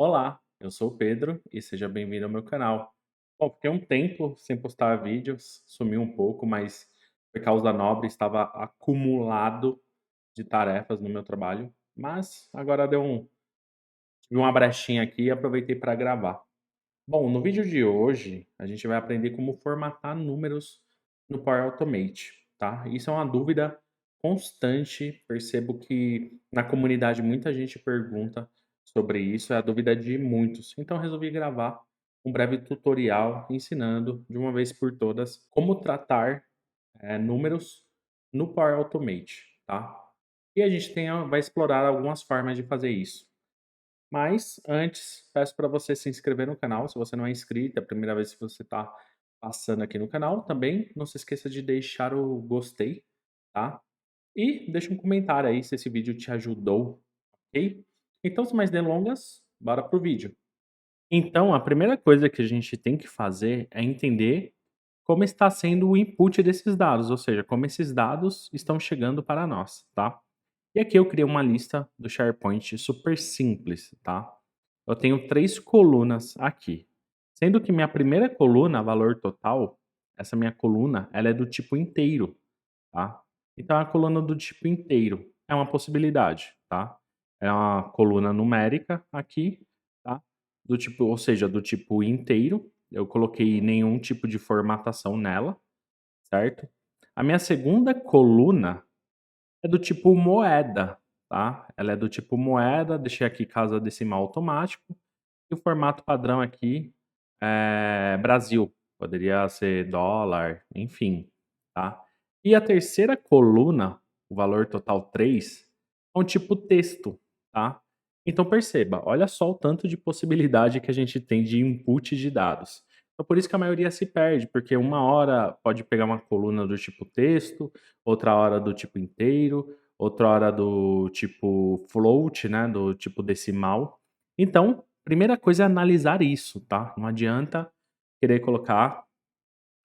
Olá, eu sou o Pedro e seja bem-vindo ao meu canal. Bom, fiquei um tempo sem postar vídeos, sumi um pouco, mas por causa nobre estava acumulado de tarefas no meu trabalho. Mas agora tive uma brechinha aqui e aproveitei para gravar. Bom, no vídeo de hoje a gente vai aprender como formatar números no Power Automate, tá? Isso é uma dúvida constante. Percebo que na comunidade muita gente pergunta sobre isso, é a dúvida de muitos. Então resolvi gravar um breve tutorial ensinando de uma vez por todas como tratar números no Power Automate, tá? E a gente vai explorar algumas formas de fazer isso. Mas antes, peço para você se inscrever no canal, se você não é inscrito, é a primeira vez que você está passando aqui no canal. Também não se esqueça de deixar o gostei, tá? E deixa um comentário aí se esse vídeo te ajudou, ok? Então, sem mais delongas, bora pro vídeo. Então, a primeira coisa que a gente tem que fazer é entender como está sendo o input desses dados, ou seja, como esses dados estão chegando para nós, tá? E aqui eu criei uma lista do SharePoint super simples, tá? Eu tenho 3 colunas aqui, sendo que minha primeira coluna, valor total, essa minha coluna, ela é do tipo inteiro, tá? Então a coluna do tipo inteiro é uma possibilidade, tá? É uma coluna numérica aqui, tá? Do tipo, ou seja, do tipo inteiro. Eu coloquei nenhum tipo de formatação nela, certo? A minha segunda coluna é do tipo moeda, tá? Ela é do tipo moeda, deixei aqui casa decimal automático, e o formato padrão aqui é Brasil, poderia ser dólar, enfim, tá? E a terceira coluna, o valor total 3, é um tipo texto, tá? Então perceba, olha só o tanto de possibilidade que a gente tem de input de dados. Então por isso que a maioria se perde, porque uma hora pode pegar uma coluna do tipo texto, outra hora do tipo inteiro, outra hora do tipo float, né, do tipo decimal. Então, primeira coisa é analisar isso, tá? Não adianta querer colocar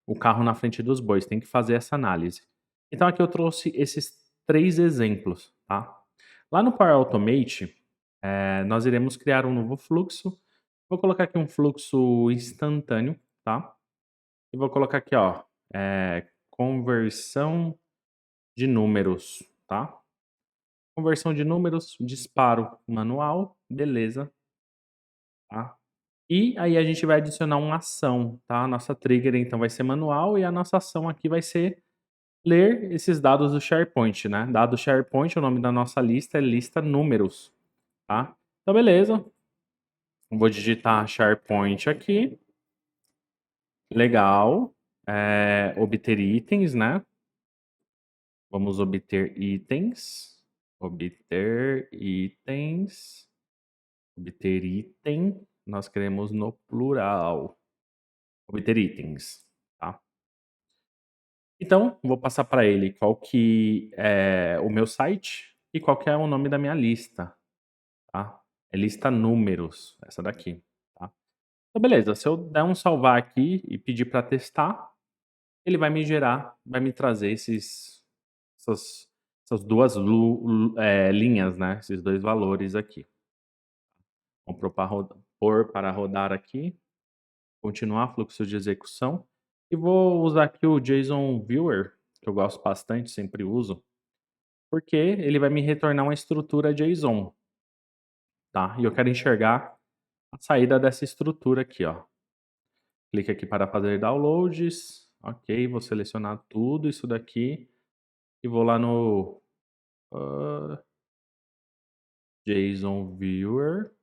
o carro na frente dos bois, tem que fazer essa análise. Então aqui eu trouxe esses 3 exemplos, tá? Lá no Power Automate, nós iremos criar um novo fluxo. Vou colocar aqui um fluxo instantâneo, tá? E vou colocar aqui, ó, conversão de números, tá? Conversão de números, disparo manual, beleza, tá? E aí a gente vai adicionar uma ação, tá? A nossa trigger então vai ser manual e a nossa ação aqui vai ser ler esses dados do SharePoint, né? Dado SharePoint, o nome da nossa lista é lista números, tá? Então beleza, vou digitar SharePoint aqui, legal, obter itens, né? Vamos obter itens, obter itens. Obter item, nós queremos no plural. Obter itens, tá? Então, vou passar para ele qual que é o meu site e qual que é o nome da minha lista, tá? É lista números, essa daqui, tá? Então beleza, se eu der um salvar aqui e pedir para testar, ele vai me gerar, vai me trazer essas essas 2 linhas, né, esses 2 valores aqui. Vamos pôr para rodar aqui. Continuar fluxo de execução. E vou usar aqui o JSON Viewer, que eu gosto bastante, sempre uso, porque ele vai me retornar uma estrutura JSON, tá? E eu quero enxergar a saída dessa estrutura aqui, ó. Clique aqui para fazer downloads. Ok, vou selecionar tudo isso daqui e vou lá no JSON Viewer.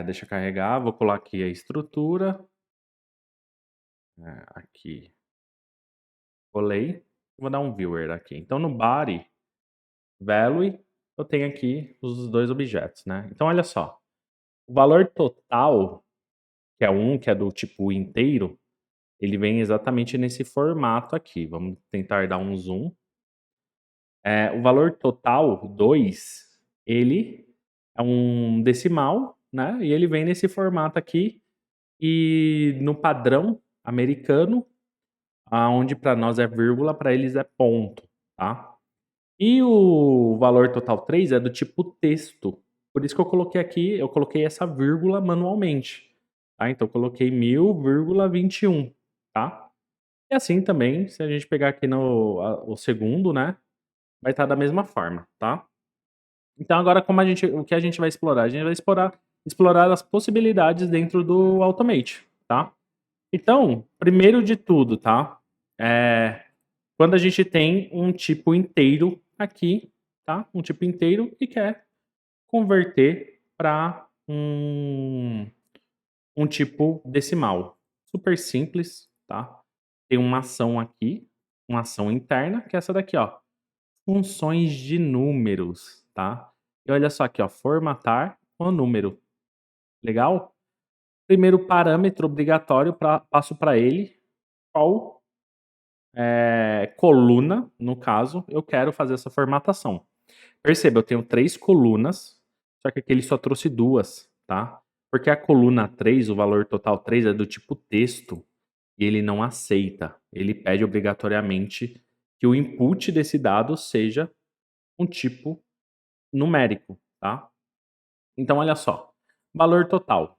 Deixa carregar, vou colar aqui a estrutura. Aqui, colei. Vou dar um viewer aqui. Então no body value, eu tenho aqui os 2 objetos, né. Então olha só, o valor total, que é um que é do tipo inteiro, ele vem exatamente nesse formato aqui. Vamos tentar dar um zoom. O valor total 2, ele é um decimal, né, e ele vem nesse formato aqui, e no padrão americano, aonde para nós é vírgula, para eles é ponto, tá. E o valor total 3 é do tipo texto. Por isso que eu coloquei aqui, eu coloquei essa vírgula manualmente, tá? Então eu coloquei 1000,21, tá? E assim também, se a gente pegar aqui o segundo, né, vai estar da mesma forma, tá? Então agora o que a gente vai explorar? A gente vai explorar as possibilidades dentro do Automate, tá? Então, primeiro de tudo, tá? Quando a gente tem um tipo inteiro aqui, tá? Um tipo inteiro e quer converter para um tipo decimal. Super simples, tá? Tem uma ação aqui, uma ação interna, que é essa daqui, ó. Funções de números, tá? E olha só aqui, ó, formatar o número. Legal? Primeiro parâmetro obrigatório, passo para ele qual coluna, no caso, eu quero fazer essa formatação. Perceba, eu tenho 3 colunas, só que aqui ele só trouxe 2, tá? Porque a coluna 3, o valor total 3 é do tipo texto, e ele não aceita. Ele pede obrigatoriamente que o input desse dado seja um tipo numérico, tá? Então olha só, valor total,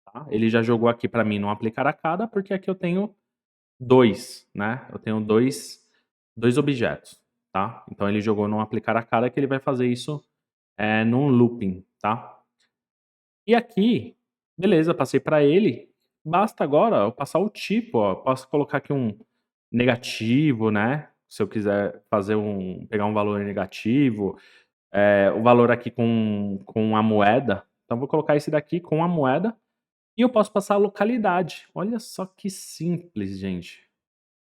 tá? Ele já jogou aqui para mim não aplicar a cada, porque aqui eu tenho 2, né? Eu tenho dois objetos, tá? Então ele jogou não aplicar a cada que ele vai fazer isso num looping, tá? E aqui, beleza, passei para ele. Basta agora eu passar o tipo, ó. Posso colocar aqui um negativo, né? Se eu quiser pegar um valor negativo, o valor aqui com a moeda. Então vou colocar esse daqui com a moeda e eu posso passar a localidade. Olha só que simples, gente.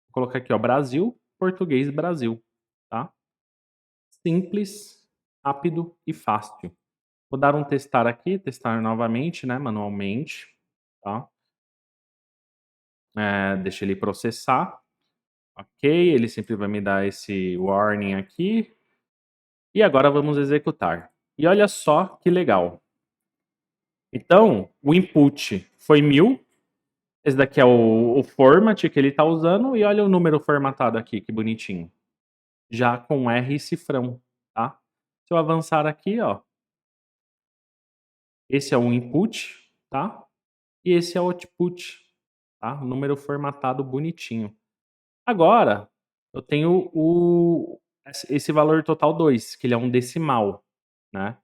Vou colocar aqui, ó, Brasil, português, Brasil, tá? Simples, rápido e fácil. Vou dar um testar aqui, testar novamente, né, manualmente, tá? Deixa ele processar. Ok, ele sempre vai me dar esse warning aqui. E agora vamos executar. E olha só que legal. Então, o input foi 1000. Esse daqui é o format que ele está usando. E olha o número formatado aqui, que bonitinho. Já com R e cifrão, tá? Se eu avançar aqui, ó. Esse é o input, tá? E esse é o output, tá? O número formatado bonitinho. Agora, eu tenho esse valor total 2, que ele é um decimal, né?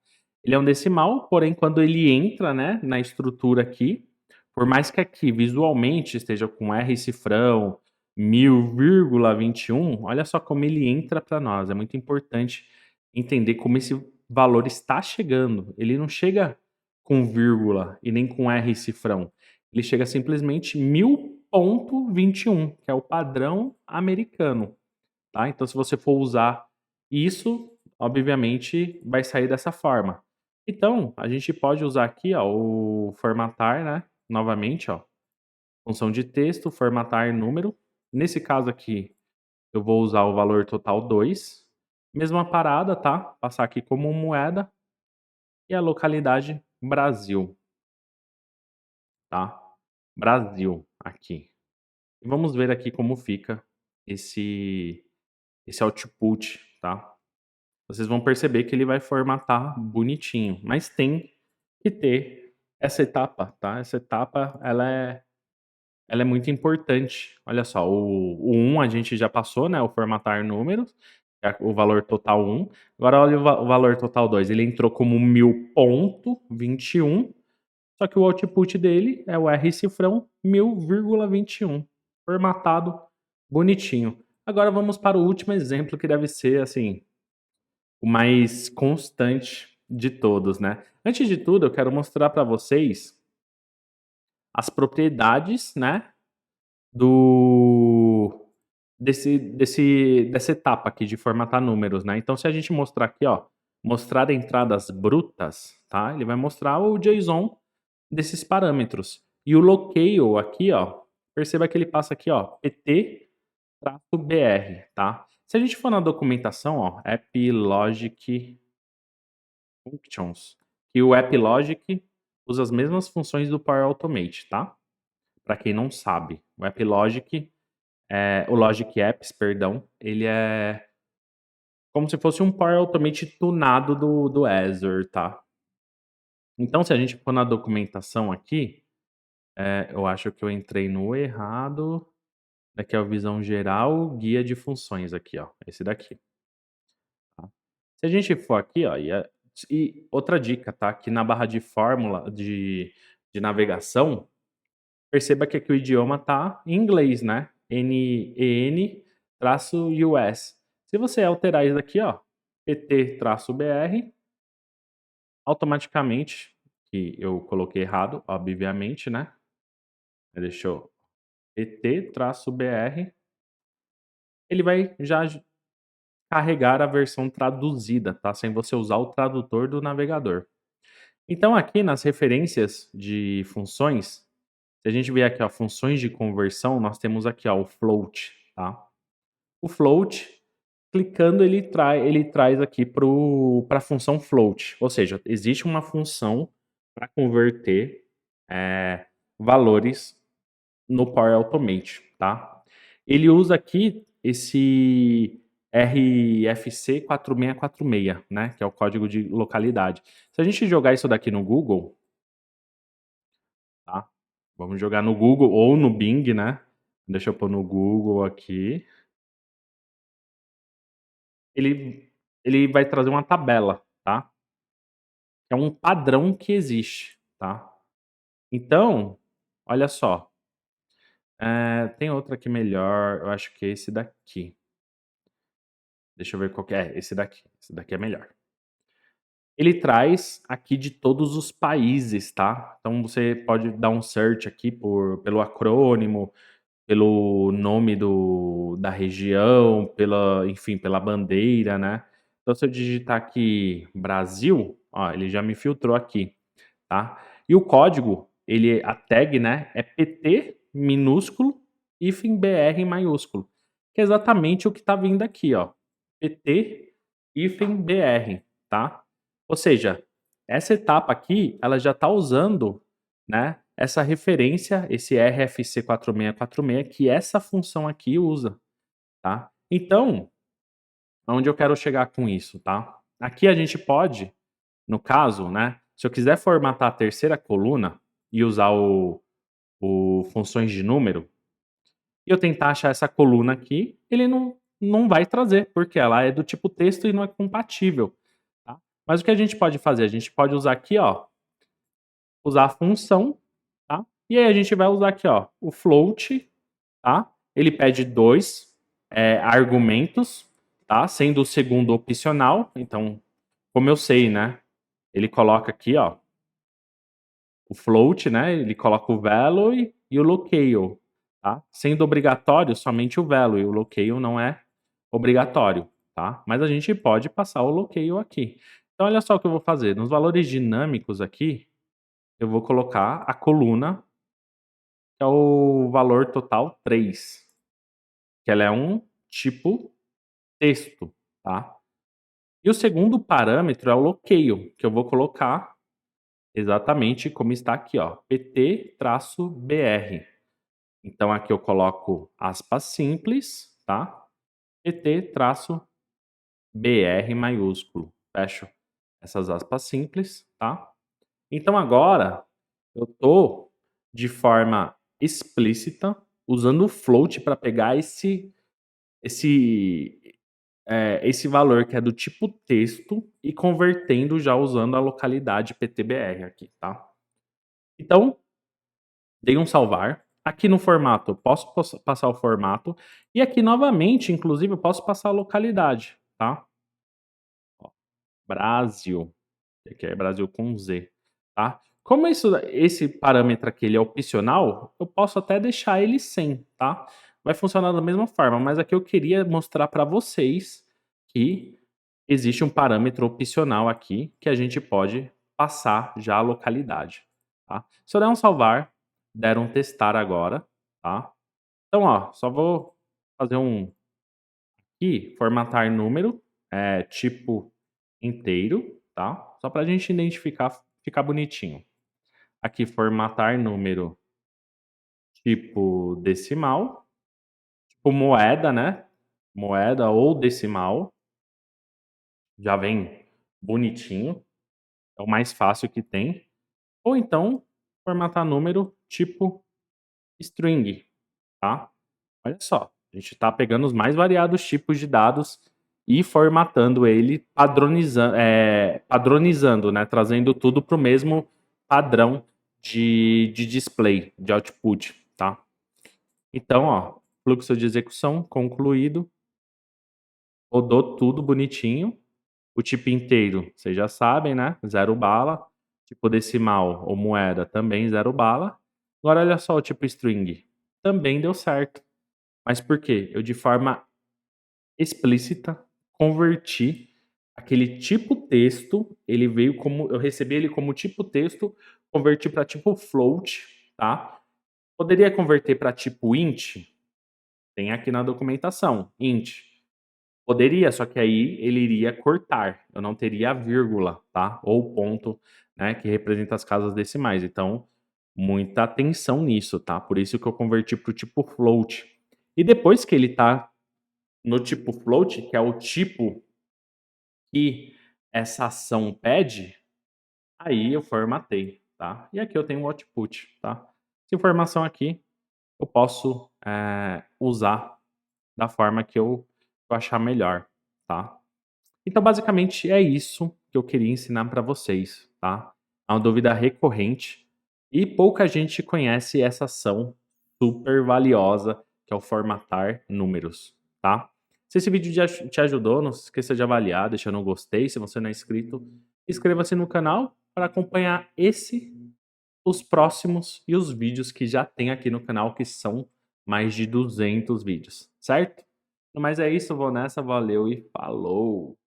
Ele é um decimal, porém, quando ele entra, né, na estrutura aqui, por mais que aqui visualmente esteja com R cifrão, 1000,21, olha só como ele entra para nós. É muito importante entender como esse valor está chegando. Ele não chega com vírgula e nem com R cifrão. Ele chega simplesmente 1000,21, que é o padrão americano, tá? Então, se você for usar isso, obviamente vai sair dessa forma. Então, a gente pode usar aqui, ó, o formatar, né? Novamente, ó, função de texto, formatar número. Nesse caso aqui, eu vou usar o valor total 2. Mesma parada, tá? Passar aqui como moeda e a localidade Brasil, tá? Brasil aqui. E vamos ver aqui como fica esse output, tá? Vocês vão perceber que ele vai formatar bonitinho, mas tem que ter essa etapa, tá? Essa etapa ela é muito importante. Olha só, o 1 a gente já passou, né? O formatar números, o valor total 1. Agora olha o valor total 2. Ele entrou como 1000,21, só que o output dele é o R cifrão 1000,21, formatado bonitinho. Agora vamos para o último exemplo, que deve ser assim o mais constante de todos, né? Antes de tudo, eu quero mostrar para vocês as propriedades, né, do dessa etapa aqui de formatar números, né? Então, se a gente mostrar aqui, ó, mostrar entradas brutas, tá? Ele vai mostrar o JSON desses parâmetros. E o locale aqui, ó, perceba que ele passa aqui, ó, pt-br, tá? Se a gente for na documentação, ó, app logic functions, que o app logic usa as mesmas funções do Power Automate, tá? Para quem não sabe, o app logic o Logic Apps, perdão, ele é como se fosse um Power Automate tunado do Azure, tá? Então, se a gente for na documentação aqui, eu acho que eu entrei no errado. Daqui é o visão geral, guia de funções aqui, ó, esse daqui, tá? Se a gente for aqui, ó, e outra dica, tá? Aqui na barra de fórmula de navegação, perceba que aqui o idioma tá em inglês, né? NEN-US. Se você alterar isso daqui, ó, PT-BR, automaticamente, que eu coloquei errado, obviamente, né? Deixa eu PT-BR, ele vai já carregar a versão traduzida, tá? Sem você usar o tradutor do navegador. Então aqui nas referências de funções, se a gente vier aqui, ó, funções de conversão, nós temos aqui, ó, o float, tá? O float, clicando, ele traz aqui para a função float, ou seja, existe uma função para converter valores no Power Automate, tá? Ele usa aqui esse RFC 4646, né? Que é o código de localidade. Se a gente jogar isso daqui no Google, tá? Vamos jogar no Google ou no Bing, né? Deixa eu pôr no Google aqui. Ele vai trazer uma tabela, tá? É um padrão que existe, tá? Então, olha só. Tem outro aqui melhor, eu acho que é esse daqui. Deixa eu ver qual que é. Esse daqui. Esse daqui é melhor. Ele traz aqui de todos os países, tá? Então você pode dar um search aqui pelo acrônimo, pelo nome da região, enfim, pela bandeira, né? Então se eu digitar aqui Brasil, ó, ele já me filtrou aqui, tá? E o código, a tag, né, é PT minúsculo, hífen BR maiúsculo, que é exatamente o que tá vindo aqui, ó. PT hífen BR, tá? Ou seja, essa etapa aqui, ela já tá usando, né, essa referência, esse RFC 4646, que essa função aqui usa, tá? Então, aonde eu quero chegar com isso, tá? Aqui a gente pode, no caso, né, se eu quiser formatar a terceira coluna e usar o funções de número, e eu tentar achar essa coluna aqui, ele não vai trazer, porque ela é do tipo texto e não é compatível, tá? Mas o que a gente pode fazer? A gente pode usar aqui, ó, usar a função, tá? E aí a gente vai usar aqui, ó, o float, tá? Ele pede dois argumentos, tá? Sendo o segundo opcional. Então, como eu sei, né? Ele coloca aqui, ó, o float, né? Ele coloca o value e o locale, tá? Sendo obrigatório somente o value, o locale não é obrigatório, tá? Mas a gente pode passar o locale aqui. Então, olha só o que eu vou fazer. Nos valores dinâmicos aqui, eu vou colocar a coluna, que é o valor total 3, que ela é um tipo texto, tá? E o segundo parâmetro é o locale, que eu vou colocar exatamente como está aqui, ó, PT-BR. Então aqui eu coloco aspas simples, tá? PT-BR maiúsculo. Fecho essas aspas simples, tá? Então agora eu tô de forma explícita usando o float para pegar esse esse valor que é do tipo texto e convertendo já usando a localidade PTBR aqui, tá? Então, dei um salvar. Aqui no formato, eu posso passar o formato. E aqui novamente, inclusive, eu posso passar a localidade, tá? Ó, Brasil. Aqui é Brasil com Z, tá? Como esse parâmetro aqui ele é opcional, eu posso até deixar ele sem, tá? Vai funcionar da mesma forma, mas aqui eu queria mostrar para vocês que existe um parâmetro opcional aqui que a gente pode passar já a localidade, tá? Se eu der um salvar, der um testar agora, tá? Então, ó, só vou fazer um aqui, formatar número, tipo inteiro, tá? Só para a gente identificar, ficar bonitinho. Aqui, formatar número tipo decimal, tipo moeda, né? Moeda ou decimal. já vem bonitinho, é o mais fácil que tem. Ou então, formatar número tipo string, tá? Olha só, a gente está pegando os mais variados tipos de dados e formatando ele, padronizando, né? Trazendo tudo para o mesmo padrão de display, de output, tá? Então, ó, fluxo de execução concluído, rodou tudo bonitinho. O tipo inteiro, vocês já sabem, né? Zero bala. Tipo decimal ou moeda também zero bala. Agora olha só o tipo string. Também deu certo. Mas por quê? Eu de forma explícita converti aquele tipo texto, ele veio como eu recebi ele como tipo texto, converti para tipo float, tá? Poderia converter para tipo int? Tem aqui na documentação, int. Poderia, só que aí ele iria cortar, eu não teria a vírgula, tá? Ou ponto, né, que representa as casas decimais. Então, muita atenção nisso, tá? Por isso que eu converti para o tipo float. E depois que ele tá no tipo float, que é o tipo que essa ação pede, aí eu formatei, tá? E aqui eu tenho o output, tá? Essa informação aqui eu posso usar da forma que eu achar melhor, tá? Então, basicamente, é isso que eu queria ensinar para vocês, tá? É uma dúvida recorrente e pouca gente conhece essa ação super valiosa que é o formatar números, tá? Se esse vídeo te ajudou, não se esqueça de avaliar, deixando um gostei. Se você não é inscrito, inscreva-se no canal para acompanhar esse, os próximos e os vídeos que já tem aqui no canal, que são mais de 200 vídeos, certo? Mas é isso, vou nessa, valeu e falou!